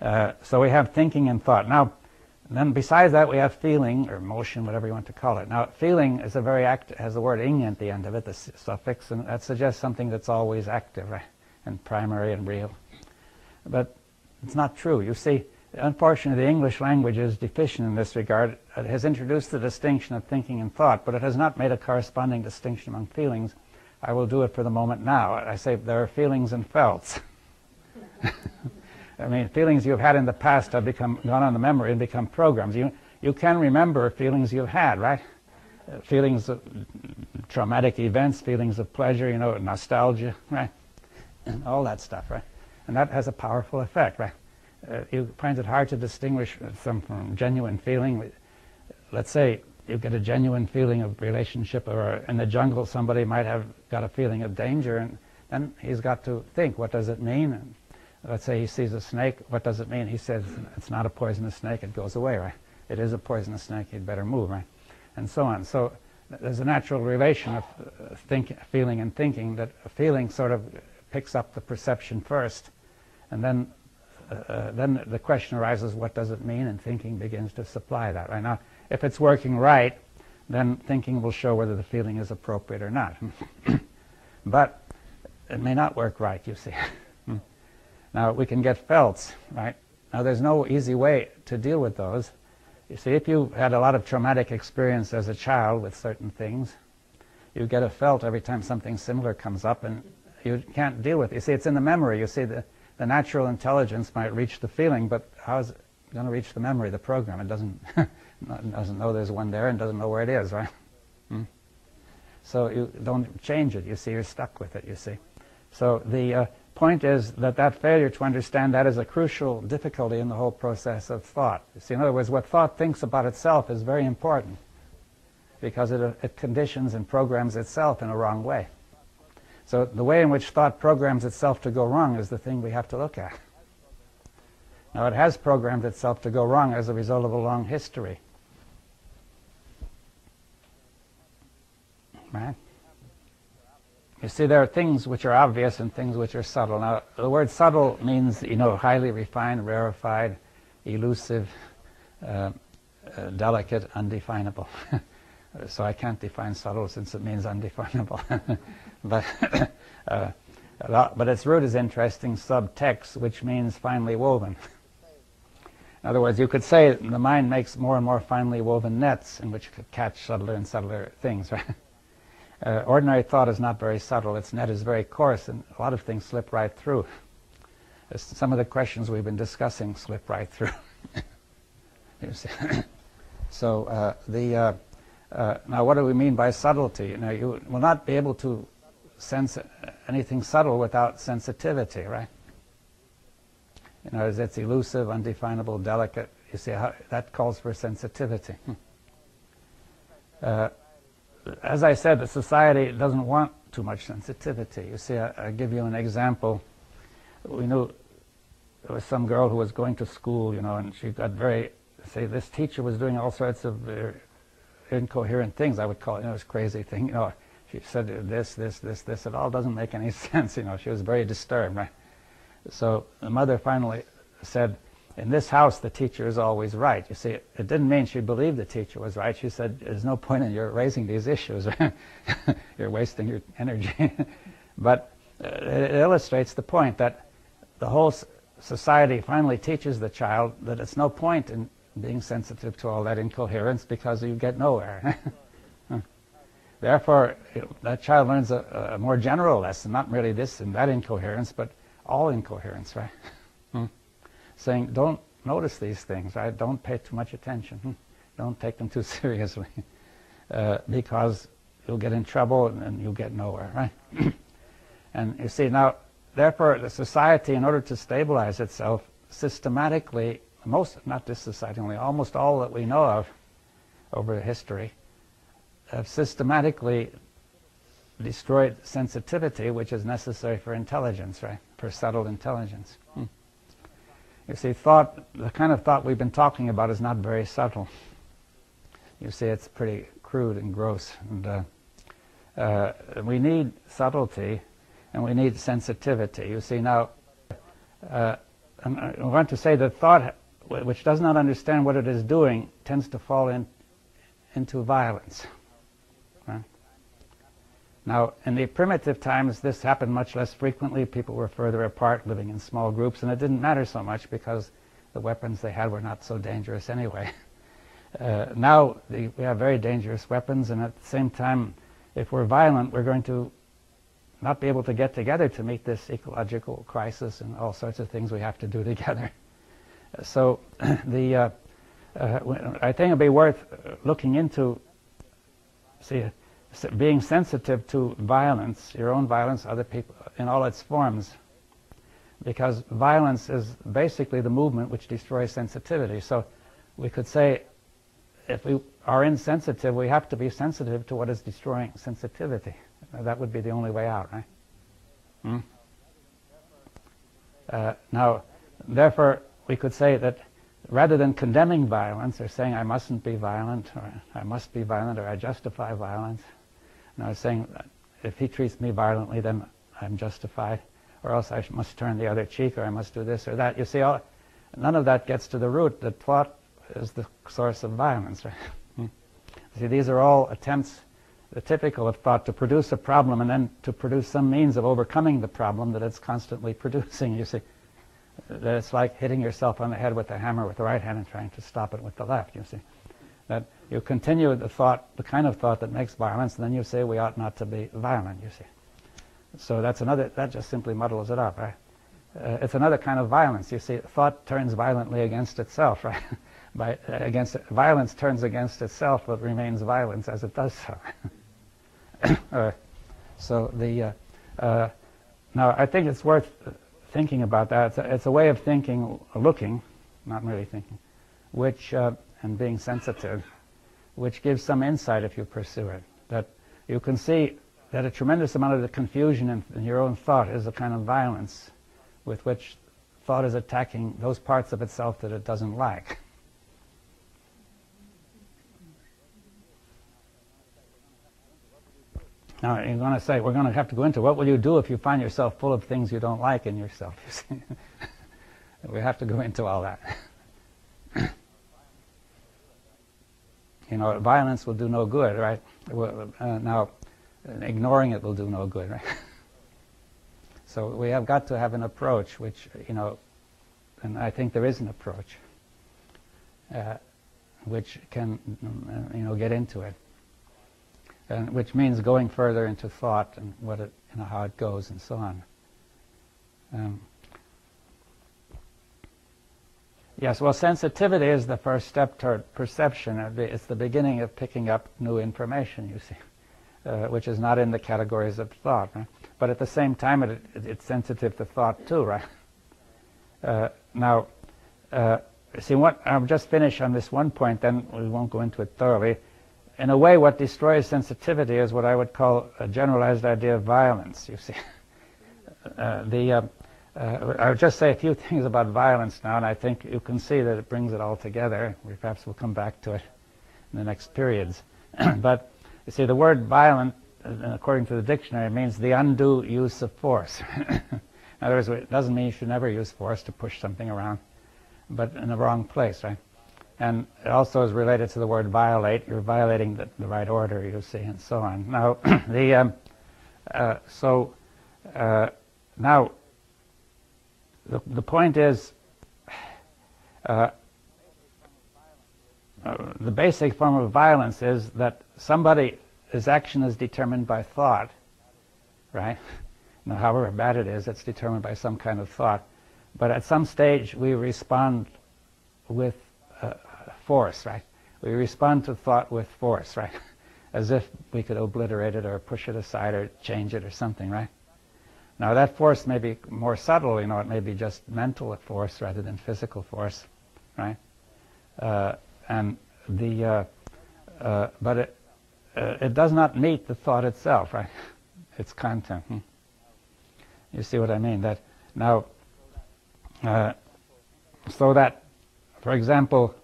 So we have thinking and thought. Now, then besides that, we have feeling or motion, whatever you want to call it. Now, feeling is a very active, has the word ing at the end of it, the suffix, and that suggests something that's always active, right? And primary and real. But it's not true. You see, unfortunately, the English language is deficient in this regard. It has introduced the distinction of thinking and thought, but it has not made a corresponding distinction among feelings. I will do it for the moment now. I say there are feelings and felts. I mean, feelings you've had in the past have gone on the memory and become programs. You can remember feelings you've had, right? Feelings of traumatic events, feelings of pleasure, nostalgia, right? And all that stuff, right? And that has a powerful effect, right? You find it hard to distinguish some from genuine feeling. Let's say you get a genuine feeling of relationship, or in the jungle somebody might have got a feeling of danger, and then he's got to think, what does it mean? And let's say he sees a snake, what does it mean? He says, it's not a poisonous snake, it goes away, right? It is a poisonous snake, you'd better move, right? And so on. So there's a natural relation of feeling and thinking, that a feeling sort of picks up the perception first, and then the question arises, what does it mean? And thinking begins to supply that, right? Now, if it's working right, then thinking will show whether the feeling is appropriate or not. But it may not work right, you see. Now, we can get felts, right? Now, there's no easy way to deal with those. You see, if you had a lot of traumatic experience as a child with certain things, you get a felt every time something similar comes up, and you can't deal with it. You see, it's in the memory. You see, the natural intelligence might reach the feeling, but how is it going to reach the memory, the program? It doesn't know there's one there and doesn't know where it is, right? So you don't change it. You see, you're stuck with it, you see. So the point is that failure to understand that is a crucial difficulty in the whole process of thought. You see, in other words, what thought thinks about itself is very important, because it conditions and programs itself in a wrong way. So the way in which thought programs itself to go wrong is the thing we have to look at. Now, it has programmed itself to go wrong as a result of a long history. Right? You see, there are things which are obvious and things which are subtle. Now, the word subtle means, highly refined, rarefied, elusive, delicate, undefinable. So I can't define subtle since it means undefinable. But its root is interesting, subtext, which means finely woven. In other words, you could say the mind makes more and more finely woven nets in which it could catch subtler and subtler things, right? Ordinary thought is not very subtle. Its net is very coarse, and a lot of things slip right through. Some of the questions we've been discussing slip right through. You see. So now, what do we mean by subtlety? You will not be able to sense anything subtle without sensitivity, right? It's elusive, undefinable, delicate. You see, that calls for sensitivity. As I said, the society doesn't want too much sensitivity. You see, I'll give you an example. We knew there was some girl who was going to school, and she got this teacher was doing all sorts of incoherent things, I would call it, this crazy thing. She said this. It all doesn't make any sense. She was very disturbed, right? So the mother finally said, in this house, the teacher is always right. You see, it didn't mean she believed the teacher was right. She said, there's no point in your raising these issues. You're wasting your energy. But it illustrates the point that the whole society finally teaches the child that it's no point in being sensitive to all that incoherence, because you get nowhere. Therefore, that child learns a more general lesson, not merely this and that incoherence, but all incoherence, right? Saying, don't notice these things, right? Don't pay too much attention. Don't take them too seriously, because you'll get in trouble and you'll get nowhere, right? And you see, now, therefore, the society, in order to stabilize itself, systematically, not this society only, almost all that we know of over history, have systematically destroyed sensitivity, which is necessary for intelligence, right? For subtle intelligence. You see, the kind of thought we've been talking about is not very subtle. You see, it's pretty crude and gross. And we need subtlety, and we need sensitivity. You see, now, and I want to say that thought, which does not understand what it is doing, tends to fall into violence. Right? Now, in the primitive times, this happened much less frequently. People were further apart, living in small groups, and it didn't matter so much because the weapons they had were not so dangerous anyway. Now, we have very dangerous weapons, and at the same time, if we're violent, we're going to not be able to get together to meet this ecological crisis and all sorts of things we have to do together. So I think it'd be worth looking into, being sensitive to violence, your own violence, other people, in all its forms, because violence is basically the movement which destroys sensitivity. So we could say, if we are insensitive, we have to be sensitive to what is destroying sensitivity. That would be the only way out, right? Now, therefore, we could say that rather than condemning violence or saying I mustn't be violent, or I must be violent, or I justify violence, now saying if he treats me violently, then I'm justified, or else I must turn the other cheek, or I must do this or that. You see, none of that gets to the root that thought is the source of violence, right? See, these are all attempts, the typical of thought, to produce a problem and then to produce some means of overcoming the problem that it's constantly producing. You see, that it's like hitting yourself on the head with a hammer with the right hand and trying to stop it with the left, you see. That you continue the thought, the kind of thought that makes violence, and then you say we ought not to be violent, you see. So that's another, that just simply muddles it up, right? It's another kind of violence. You see, thought turns violently against itself, right? Violence turns against itself, but remains violence as it does so. Now I think it's worth thinking about that. It's a way of thinking, looking, not really thinking, which and being sensitive, which gives some insight if you pursue it. That you can see that a tremendous amount of the confusion in your own thought is a kind of violence with which thought is attacking those parts of itself that it doesn't like. Now, you're going to say, we're going to have to go into what will you do if you find yourself full of things you don't like in yourself, you see. We have to go into all that. You know, violence will do no good, right? Now, ignoring it will do no good, right? So we have got to have an approach which, you know, and I think there is an approach which can, you know, get into it. And which means going further into thought and what it, you know, how it goes and so on. Yes, well, sensitivity is the first step toward perception. It's the beginning of picking up new information, you see, which is not in the categories of thought, right? But at the same time, it's sensitive to thought too, right? Now, see, I'll just finish on this one point, then we won't go into it thoroughly. In a way, what destroys sensitivity is what I would call a generalized idea of violence, you see. I'll just say a few things about violence now, and I think you can see that it brings it all together. Perhaps we'll come back to it in the next periods. But, you see, the word violent, according to the dictionary, means the undue use of force. In other words, it doesn't mean you should never use force to push something around, but in the wrong place, right? And it also is related to the word violate. You're violating the right order, you see, and so on. Now, now, the point is, the basic form of violence is that his action is determined by thought, right? Now, however bad it is, it's determined by some kind of thought. But at some stage, we respond with force, right? We respond to thought with force, right? As if we could obliterate it or push it aside or change it or something, right? Now that force may be more subtle, you know, it may be just mental force rather than physical force, right? But it does not meet the thought itself, right? Its content. You see what I mean? That now, so that, for example,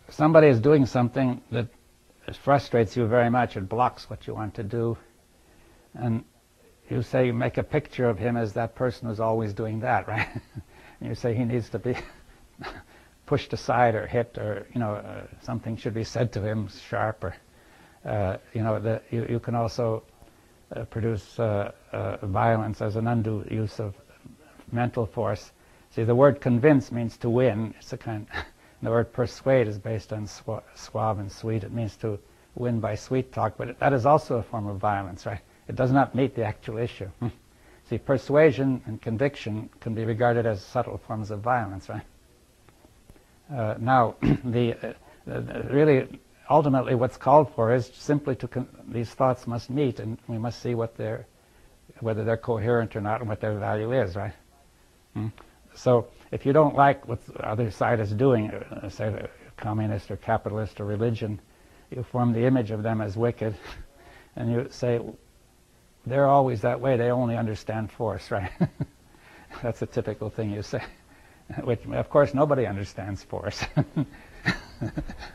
somebody is doing something that frustrates you very much, it blocks what you want to do, and you say, you make a picture of him as that person who's always doing that, right? And you say he needs to be pushed aside or hit, or something should be said to him sharp, or you can also produce violence as an undue use of mental force. See, the word convince means to win. It's a kind. The word persuade is based on suave and sweet. It means to win by sweet talk, but that is also a form of violence, right? It does not meet the actual issue. See, persuasion and conviction can be regarded as subtle forms of violence, right? Now, really, ultimately, what's called for is simply these thoughts must meet, and we must see whether they're coherent or not, and what their value is, right? So, if you don't like what the other side is doing, say the communist or capitalist or religion, you form the image of them as wicked, and you say, they're always that way, they only understand force, right? That's a typical thing you say, which, of course, nobody understands force.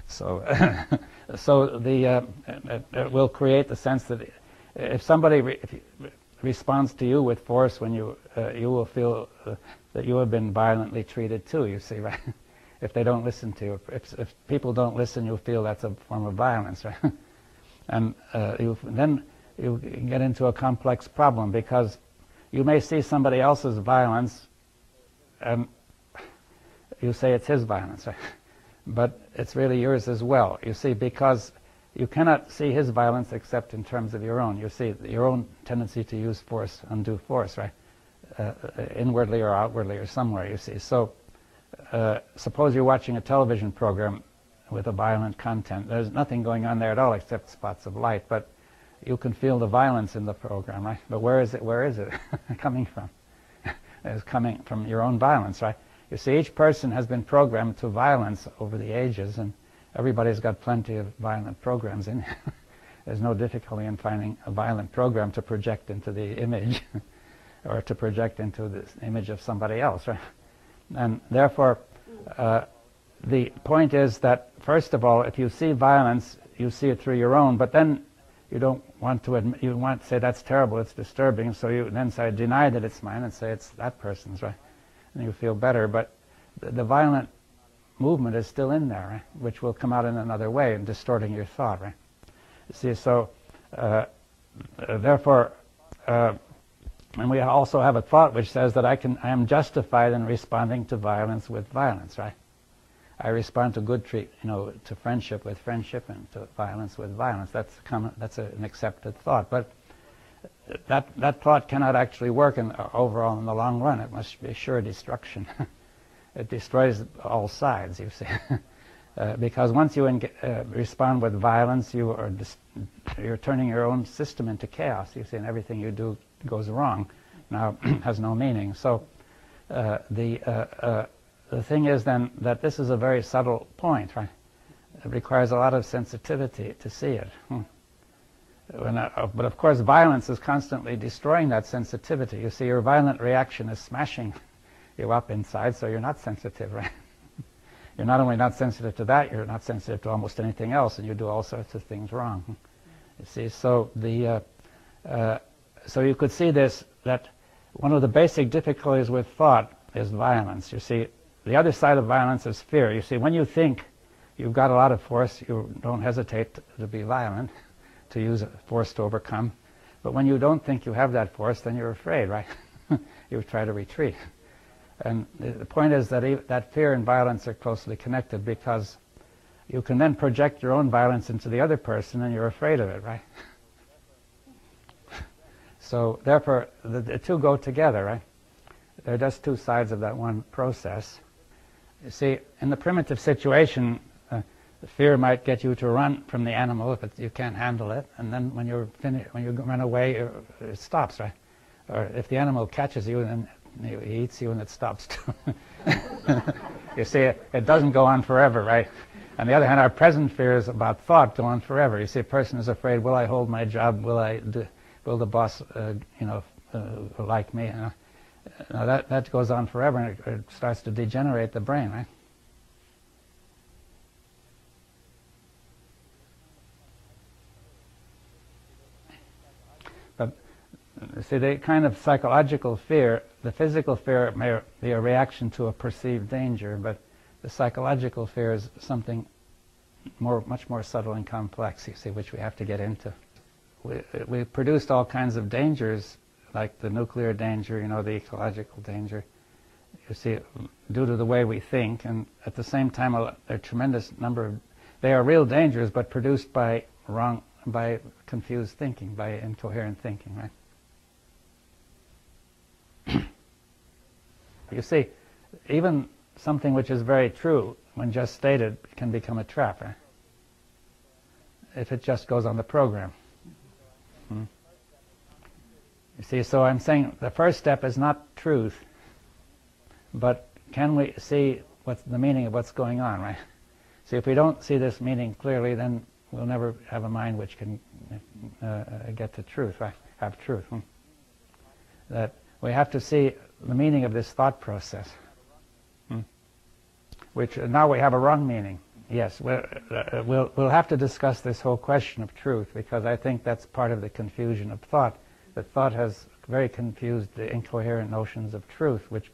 So it will create the sense that if somebody responds to you with force, when you will feel that you have been violently treated too, you see, right? If they don't listen to you. If people don't listen, you'll feel that's a form of violence, right? And then you get into a complex problem, because you may see somebody else's violence and you say it's his violence, right? But it's really yours as well, you see, because you cannot see his violence except in terms of your own. You see your own tendency to use force, undue force, right? Inwardly or outwardly or somewhere, you see. So suppose you're watching a television program with a violent content. There's nothing going on there at all except spots of light, but you can feel the violence in the program, right? But where is it coming from? It's coming from your own violence, right? You see, each person has been programmed to violence over the ages, and everybody's got plenty of violent programs in. There's no difficulty in finding a violent program to project into the image or to project into the image of somebody else, right? And therefore, the point is that, first of all, if you see violence, you see it through your own, but then you don't want to admit, you want to say that's terrible, it's disturbing, so you then say, deny that it's mine and say it's that person's, right? And you feel better, but the violent movement is still in there, right? Which will come out in another way and distorting your thought, right? You see, so therefore, and we also have a thought which says that I am justified in responding to violence with violence, right? I respond to good to friendship with friendship, and to violence with violence. That's an accepted thought, but that thought cannot actually work overall in the long run. It must be sure destruction. It destroys all sides, you see, because once you respond with violence, you're turning your own system into chaos, you see, and everything you do goes wrong. Now has no meaning. So the thing is then that this is a very subtle point, right? It requires a lot of sensitivity to see it. But of course, violence is constantly destroying that sensitivity. You see, your violent reaction is smashing you up inside, so you're not sensitive, right? You're not only not sensitive to that, you're not sensitive to almost anything else, and you do all sorts of things wrong. You see, so so you could see this, that one of the basic difficulties with thought is violence. You see, the other side of violence is fear. You see, when you think you've got a lot of force, you don't hesitate to be violent, to use force to overcome. But when you don't think you have that force, then you're afraid, right? You try to retreat. And the point is that that fear and violence are closely connected, because you can then project your own violence into the other person and you're afraid of it, right? So therefore, the two go together, right? They're just two sides of that one process. You see, in the primitive situation, the fear might get you to run from the animal if you can't handle it, and then when you're finished, when you run away, it stops, right? Or if the animal catches you, then he eats you and it stops too. You see, it doesn't go on forever, right? On the other hand, our present fears about thought go on forever. You see, a person is afraid, will I hold my job? Will the boss, like me? Now that goes on forever, and it starts to degenerate the brain, right? But See, the kind of psychological fear, the physical fear may be a reaction to a perceived danger, but the psychological fear is something much more subtle and complex, you see, which we have to get into. We produced all kinds of dangers, like the nuclear danger, the ecological danger, you see, due to the way we think, and at the same time, there are a tremendous number of, they are real dangers, but produced by confused thinking, by incoherent thinking, right? You see, even something which is very true, when just stated, can become a trap, right? If it just goes on the program. You see, so I'm saying the first step is not truth, but can we see what's the meaning of what's going on, right? See, if we don't see this meaning clearly, then we'll never have a mind which can get to truth, right? Have truth. That we have to see the meaning of this thought process, which now we have a wrong meaning. Yes, we'll have to discuss this whole question of truth, because I think that's part of the confusion of thought. That thought has very confused the incoherent notions of truth, which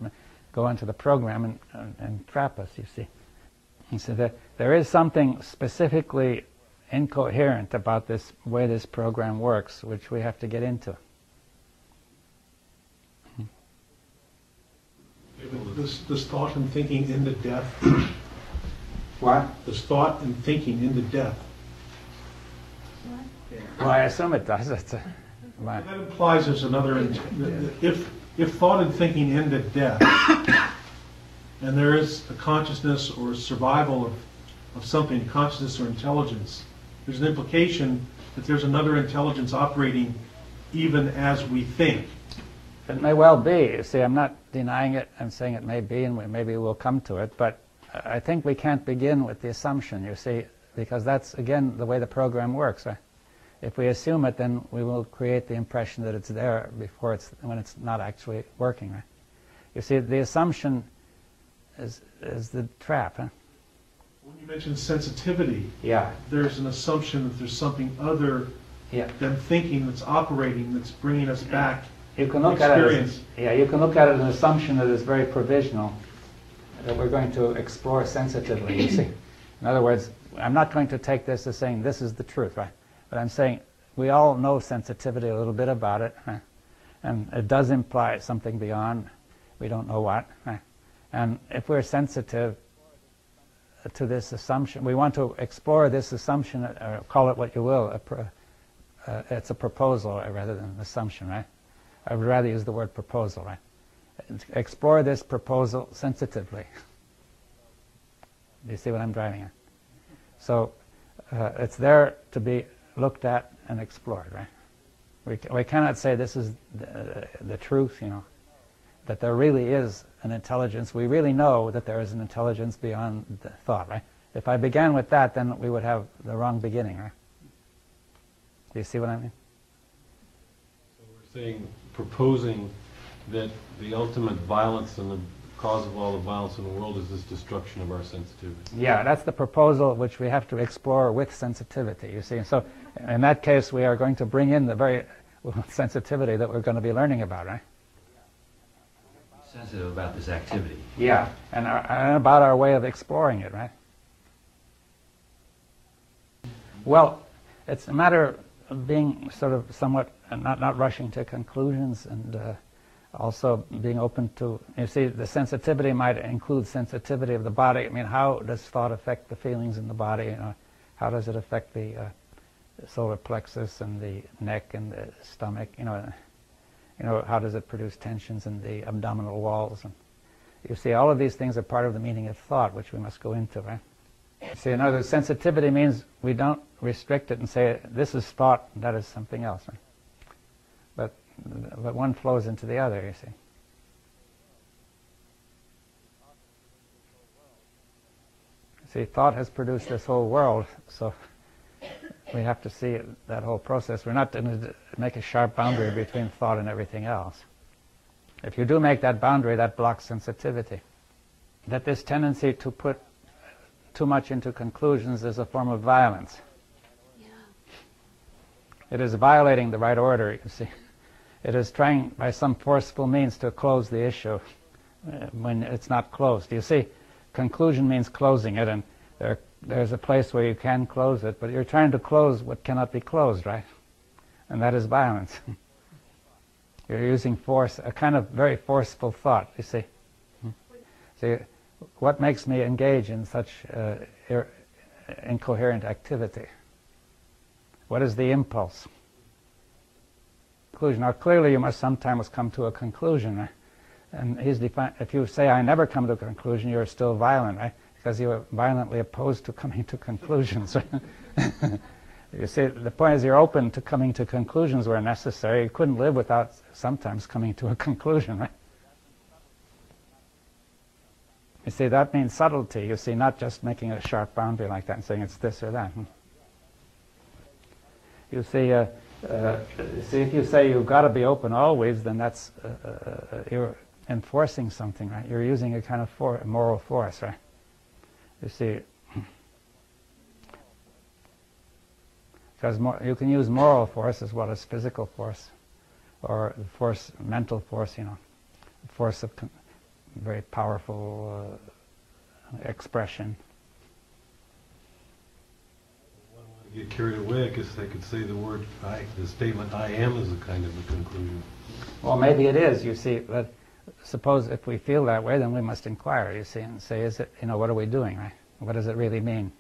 go into the program and trap us, you see. And so there is something specifically incoherent about this way this program works, which we have to get into. Does thought and thinking end at death? What? Does thought and thinking end at death? Well, I assume it does. That implies there's another. If thought and thinking end at death, and there is a consciousness or survival of something, consciousness or intelligence, there's an implication that there's another intelligence operating even as we think. It may well be. You see, I'm not denying it. I'm saying it may be, and maybe we'll come to it. But I think we can't begin with the assumption, you see, because that's, again, the way the program works. Right? If we assume it, then we will create the impression that it's there before when it's not actually working. Right? You see, the assumption is the trap. Huh? When you mention sensitivity, yeah, there's an assumption that there's something other than thinking that's operating, that's bringing us back. You can look at it as, you can look at it as an assumption that is very provisional, that we're going to explore sensitively, you see. In other words, I'm not going to take this as saying this is the truth, right? But I'm saying we all know sensitivity, a little bit about it, right? And it does imply something beyond, we don't know what, right? And if we're sensitive to this assumption, we want to explore this assumption, or call it what you will, it's a proposal rather than an assumption, right? I would rather use the word proposal, right? Explore this proposal sensitively. Do you see what I'm driving at? So it's there to be looked at and explored, right? We cannot say this is the truth, that there really is an intelligence. We really know that there is an intelligence beyond the thought, right? If I began with that, then we would have the wrong beginning, right? Do you see what I mean? So we're saying, proposing that the ultimate violence and the cause of all the violence in the world is this destruction of our sensitivity. Yeah, that's the proposal which we have to explore with sensitivity, you see. And so in that case, we are going to bring in the very sensitivity that we're going to be learning about, right? Sensitive about this activity. Yeah, and about our way of exploring it, right? Well, it's a matter of being sort of somewhat, not rushing to conclusions, and also being open to, you see, the sensitivity might include sensitivity of the body. I mean, how does thought affect the feelings in the body? How does it affect the solar plexus and the neck and the stomach? How does it produce tensions in the abdominal walls? And you see, all of these things are part of the meaning of thought, which we must go into, right? See, in other words, sensitivity means we don't restrict it and say, this is thought, that is something else. Right? But one flows into the other, you see. See, thought has produced this whole world, so we have to see that whole process. We're not going to make a sharp boundary between thought and everything else. If you do make that boundary, that blocks sensitivity. That this tendency to put too much into conclusions is a form of violence. Yeah. It is violating the right order, you see. it is trying by some forceful means to close the issue when it's not closed. You see, conclusion means closing it, and there's a place where you can close it, but you're trying to close what cannot be closed, right? And that is violence. You're using force, a kind of very forceful thought, you see. See, what makes me engage in such incoherent activity? What is the impulse? Conclusion. Now, clearly you must sometimes come to a conclusion, right? And he's if you say, I never come to a conclusion, you're still violent, right? Because you are violently opposed to coming to conclusions. You see, the point is you're open to coming to conclusions where necessary. You couldn't live without sometimes coming to a conclusion, right? You see, that means subtlety. You see, not just making a sharp boundary like that and saying it's this or that. You see, if you say you've got to be open always, then that's you're enforcing something, right? You're using a kind of moral force, right? You see, because you can use moral force as well as physical force, or force, mental force, you know, force of very powerful expression. Get carried away, I guess they could say the statement "I am" is a kind of a conclusion. Well, maybe it is, you see, but suppose if we feel that way, then we must inquire, you see, and say, is it, you know, what are we doing, right? What does it really mean?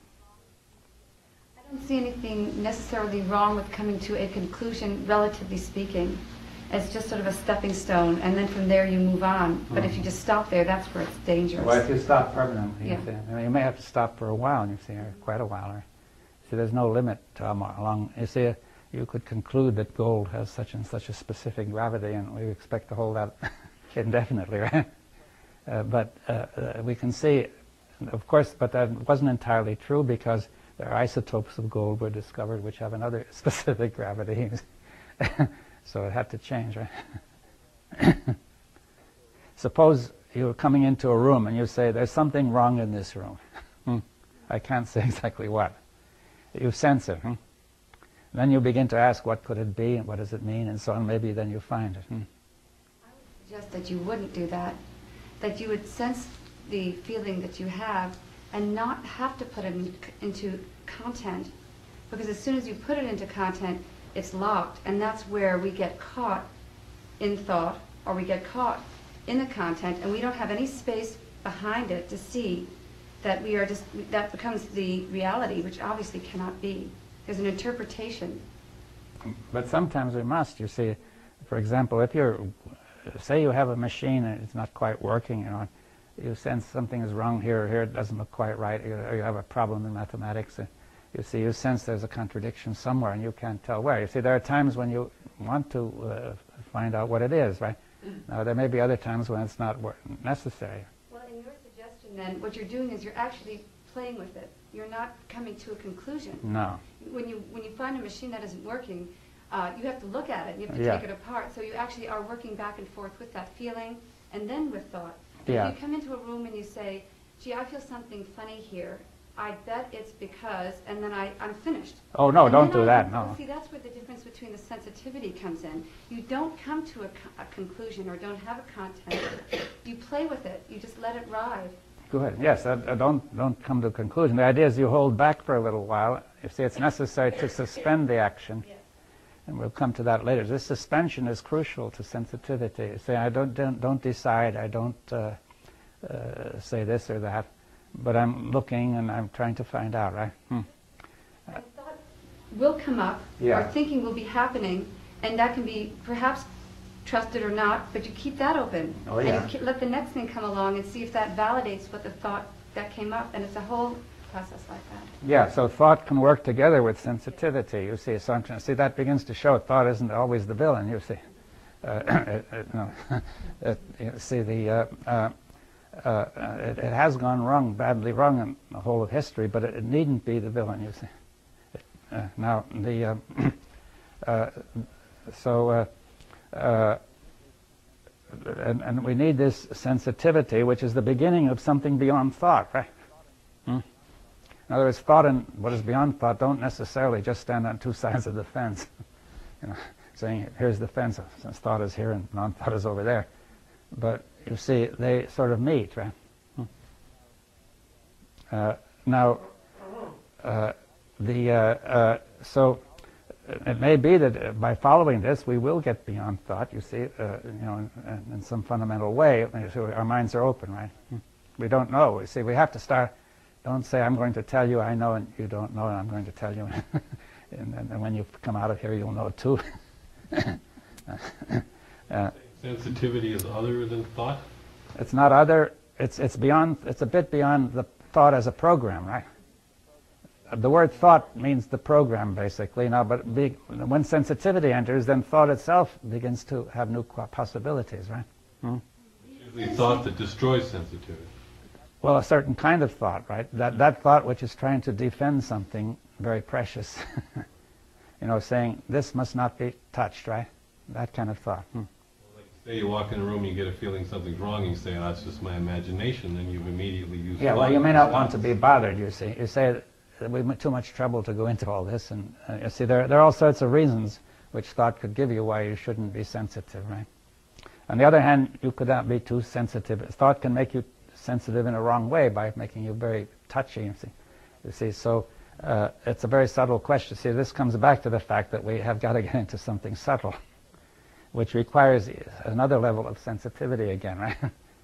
I don't see anything necessarily wrong with coming to a conclusion, relatively speaking. It's just sort of a stepping stone, and then from there you move on. But if you just stop there, that's where it's dangerous. Well, if you stop permanently, Yeah. you see, I mean, you may have to stop for a while, you see, or quite a while, right? See, there's no limit to how long. You see, you could conclude that gold has such and such a specific gravity, and we expect to hold that indefinitely, right? But we can see, of course, but that wasn't entirely true, because there are isotopes of gold were discovered which have another specific gravity. So it had to change, right? Suppose you're coming into a room and you say, there's something wrong in this room. I can't say exactly what. You sense it. Then you begin to ask, what could it be, and what does it mean, and so on. Maybe then you find it. I would suggest that you wouldn't do that, that you would sense the feeling that you have and not have to put it into content, because as soon as you put it into content, it's locked, and that's where we get caught in thought, or we get caught in the content, and we don't have any space behind it to see that we are just, that becomes the reality, which obviously cannot be. There's an interpretation. But sometimes we must, you see. For example, if you're, say you have a machine and it's not quite working, you know, you sense something is wrong here or here, it doesn't look quite right, or you have a problem in mathematics, you see, you sense there's a contradiction somewhere and you can't tell where. You see, there are times when you want to find out what it is, right? Now, there may be other times when it's not necessary. Well, in your suggestion then, what you're doing is you're actually playing with it. You're not coming to a conclusion. No. When you find a machine that isn't working, you have to look at it, you have to Yeah. take it apart. So you actually are working back and forth with that feeling and then with thought. Yeah. If you come into a room and you say, gee, I feel something funny here, I bet it's because, and then I'm finished. Oh, no, And don't then do that, no. See, that's where the difference between the sensitivity comes in. You don't come to a conclusion or don't have a content. You play with it. You just let it ride. Good. Yes, don't come to a conclusion. The idea is you hold back for a little while. You see, it's necessary to suspend the action. Yes. And we'll come to that later. This suspension is crucial to sensitivity. You say, I don't decide, I don't say this or that, but I'm looking and I'm trying to find out, right? And thought will come up, Yeah. or thinking will be happening, and that can be perhaps trusted or not, but you keep that open. Oh, yeah. And you let the next thing come along and see if that validates what the thought that came up, and it's a whole process like that. Yeah, so thought can work together with sensitivity, you see. So see, that begins to show thought isn't always the villain, you see. No. You see, it has gone wrong, badly wrong in the whole of history, but it needn't be the villain, you see. Now, and we need this sensitivity, which is the beginning of something beyond thought, right? In other words, thought and what is beyond thought don't necessarily just stand on two sides of the fence. You know, saying, here's the fence, since thought is here and non-thought is over there. But you see, they sort of meet, right? Now, so it may be that by following this, we will get beyond thought. You see, in some fundamental way, so our minds are open, right? We don't know. You see, we have to start. Don't say, "I'm going to tell you I know and you don't know, and I'm going to tell you," and when you come out of here, you'll know too. Sensitivity is other than thought? It's not other. It's beyond. It's a bit beyond the thought as a program, right? The word thought means the program, basically. Now, but when sensitivity enters, then thought itself begins to have new possibilities, right? It's usually thought that destroys sensitivity. Well, a certain kind of thought, right? That thought which is trying to defend something very precious. Saying, this must not be touched, right? That kind of thought. Like, say you walk in a room and you get a feeling something's wrong, and you say, oh, that's just my imagination, then you've immediately used Yeah, thought. well, you may not want to be bothered, you see. You say that we've too much trouble to go into all this, and you see, there are all sorts of reasons which thought could give you why you shouldn't be sensitive, right? On the other hand, you could not be too sensitive. Thought can make you sensitive in a wrong way by making you very touchy, you see. So it's a very subtle question. See, this comes back to the fact that we have got to get into something subtle, which requires another level of sensitivity again, right?